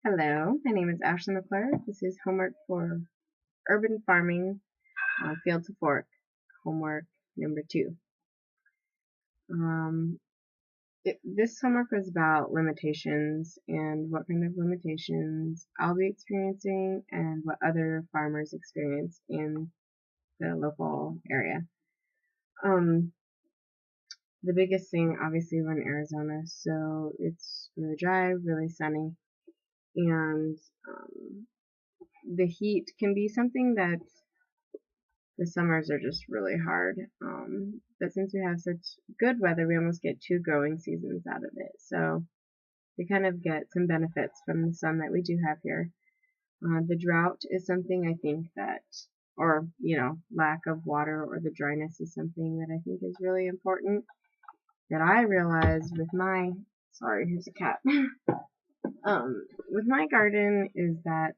Hello, my name is Ashley McClure. This is homework for urban farming field to fork, homework number 2. Um, this homework was about limitations and what kind of limitations I'll be experiencing and what other farmers experience in the local area. Um, the biggest thing, obviously, we're in Arizona, so it's really dry, really sunny, and the heat can be something that the summers are just really hard. But since we have such good weather, we almost get 2 growing seasons out of it. So we kind of get some benefits from the sun that we do have here. The drought is something I think that, or, lack of water or the dryness is something that I think is really important that I realized with sorry, here's a cat. With my garden is that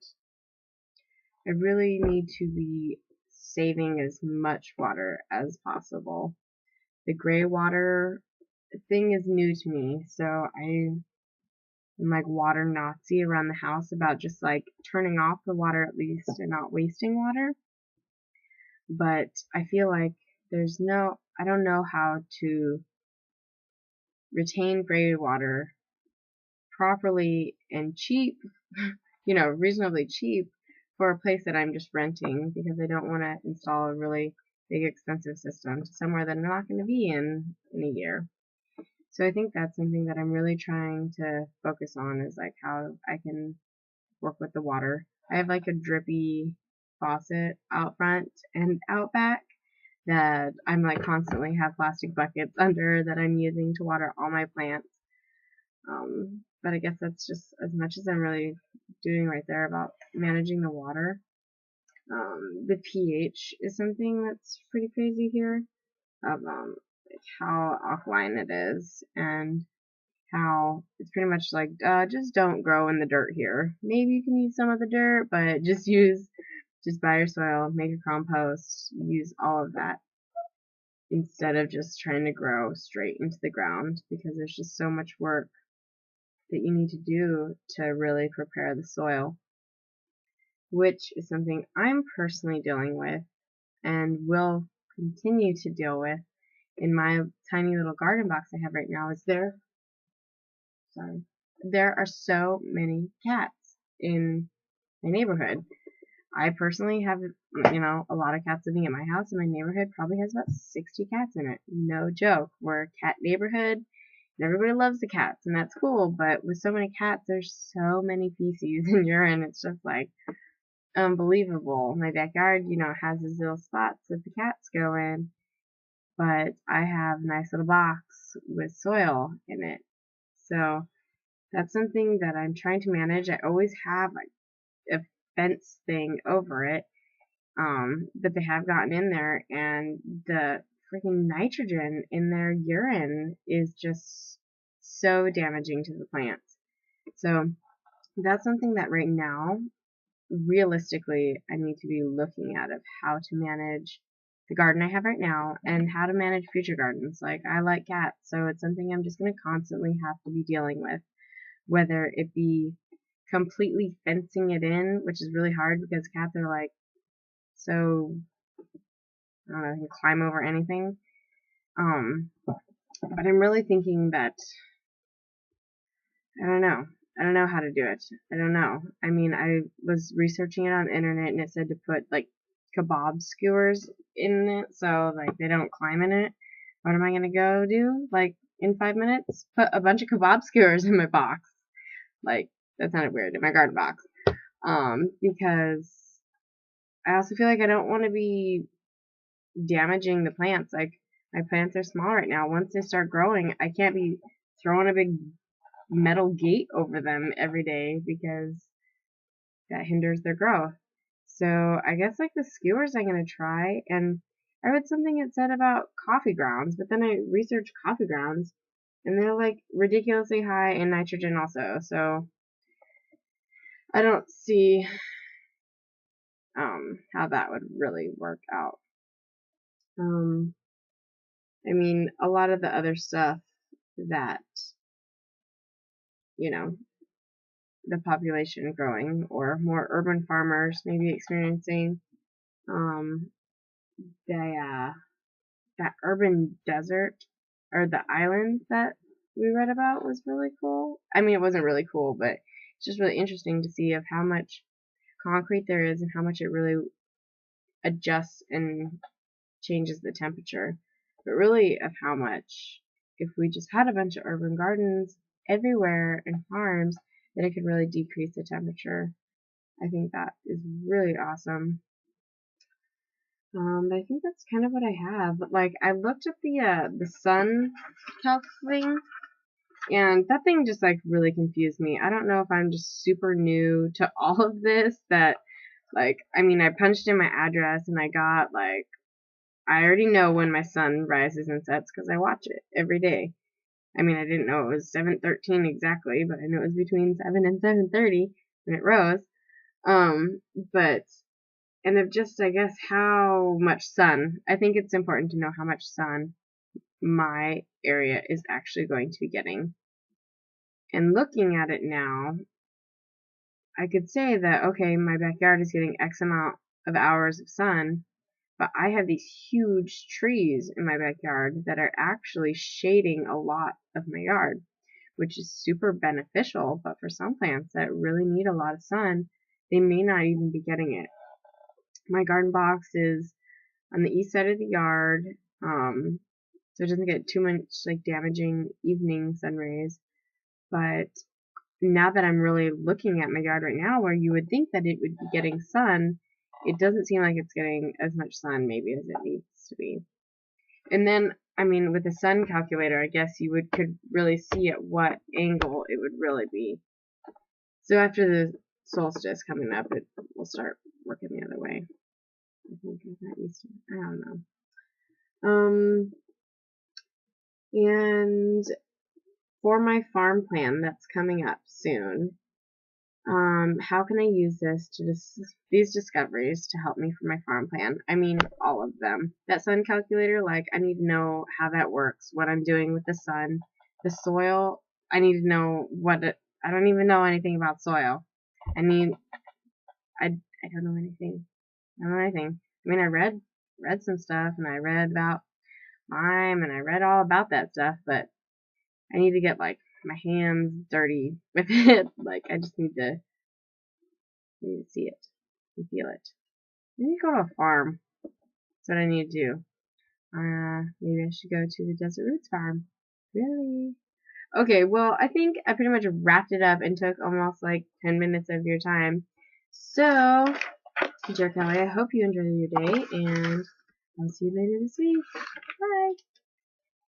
I really need to be saving as much water as possible. The gray water thing is new to me, so I'm like water Nazi around the house about just like turning off the water at least and not wasting water. But I feel like I don't know how to retain gray water properly and cheap, reasonably cheap for a place that I'm just renting because I don't want to install a really big expensive system to somewhere that I'm not going to be in a year. So I think that's something that I'm really trying to focus on is like how I can work with the water. I have like a drippy faucet out front and out back that I'm like constantly have plastic buckets under that I'm using to water all my plants. But I guess that's just as much as I'm really doing right there about managing the water. The pH is something that's pretty crazy here of like how alkaline it is and how it's pretty much like just don't grow in the dirt here. Maybe you can use some of the dirt, but just buy your soil, make a compost, use all of that instead of just trying to grow straight into the ground because there's just so much work that you need to do to really prepare the soil, which is something I'm personally dealing with and will continue to deal with in my tiny little garden box I have right now. Sorry, there are so many cats in my neighborhood. I personally have, a lot of cats living at my house, and my neighborhood probably has about 60 cats in it. No joke. We're a cat neighborhood, and everybody loves the cats, and that's cool, but with so many cats, there's so many feces and urine, it's just like unbelievable. My backyard, has these little spots that the cats go in, but I have a nice little box with soil in it. So that's something that I'm trying to manage. I always have like a fence thing over it, but they have gotten in there, and the freaking nitrogen in their urine is just so damaging to the plants. So that's something that right now, realistically, I need to be looking at of how to manage the garden I have right now and how to manage future gardens. Like I like cats, so it's something I'm just going to constantly have to be dealing with, whether it be completely fencing it in, which is really hard because cats are like so, I don't know, they can climb over anything. But I'm really thinking that I don't know. I don't know how to do it. I don't know. I mean, I was researching it on the internet and it said to put like kebab skewers in it so like they don't climb in it. What am I gonna go do? Like in 5 minutes? Put a bunch of kebab skewers in my box. Like that sounded weird in my garden box. Because I also feel like I don't want to be damaging the plants. Like my plants are small right now. Once they start growing, I can't be throwing a big metal gate over them every day because that hinders their growth. So I guess like the skewers I'm gonna try, and I read something it said about coffee grounds, but then I researched coffee grounds and they're like ridiculously high in nitrogen also. So I don't see how that would really work out. I mean, a lot of the other stuff that, you know, the population growing, or more urban farmers maybe experiencing the that urban desert, or the island that we read about was really cool. I mean, it wasn't really cool, but it's just really interesting to see of how much concrete there is and how much it really adjusts and changes the temperature. But really of how much, if we just had a bunch of urban gardens everywhere and farms, then it could really decrease the temperature. I think that is really awesome. But I think that's kind of what I have. But like, I looked up the sun calc thing, and that thing just like really confused me. I don't know if I'm just super new to all of this, that like, I mean, I punched in my address and I got like, I already know when my sun rises and sets because I watch it every day. I mean, I didn't know it was 7:13 exactly, but I know it was between 7 and 7:30 when it rose. But and of just, I guess, how much sun. I think it's important to know how much sun my area is actually going to be getting. And looking at it now, I could say that, okay, my backyard is getting X amount of hours of sun, but I have these huge trees in my backyard that are actually shading a lot of my yard, which is super beneficial, but for some plants that really need a lot of sun, they may not even be getting it. My garden box is on the east side of the yard, so it doesn't get too much like damaging evening sun rays. But now that I'm really looking at my yard right now, where you would think that it would be getting sun, it doesn't seem like it's getting as much sun maybe as it needs to be. And then, I mean, with the sun calculator, I guess you could really see at what angle it would really be. So after the solstice coming up, it will start working the other way. I think I don't know. And for my farm plan that's coming up soon, how can I use these discoveries to help me for my farm plan? I mean, all of them. That sun calculator, like, I need to know how that works, what I'm doing with the sun. The soil, I need to know I don't even know anything about soil. I don't know anything. I don't know anything. I mean, I read some stuff, and I read about lime, and I read all about that stuff, but I need to get, like, my hands dirty with it. Like, I just need to see it and feel it. I need to go to a farm. That's what I need to do. Maybe I should go to the Desert Roots farm. Really? Okay, well, I think I pretty much wrapped it up and took almost like 10 minutes of your time. So, Teacher Kelly, I hope you enjoyed your day, and I'll see you later this week. Bye!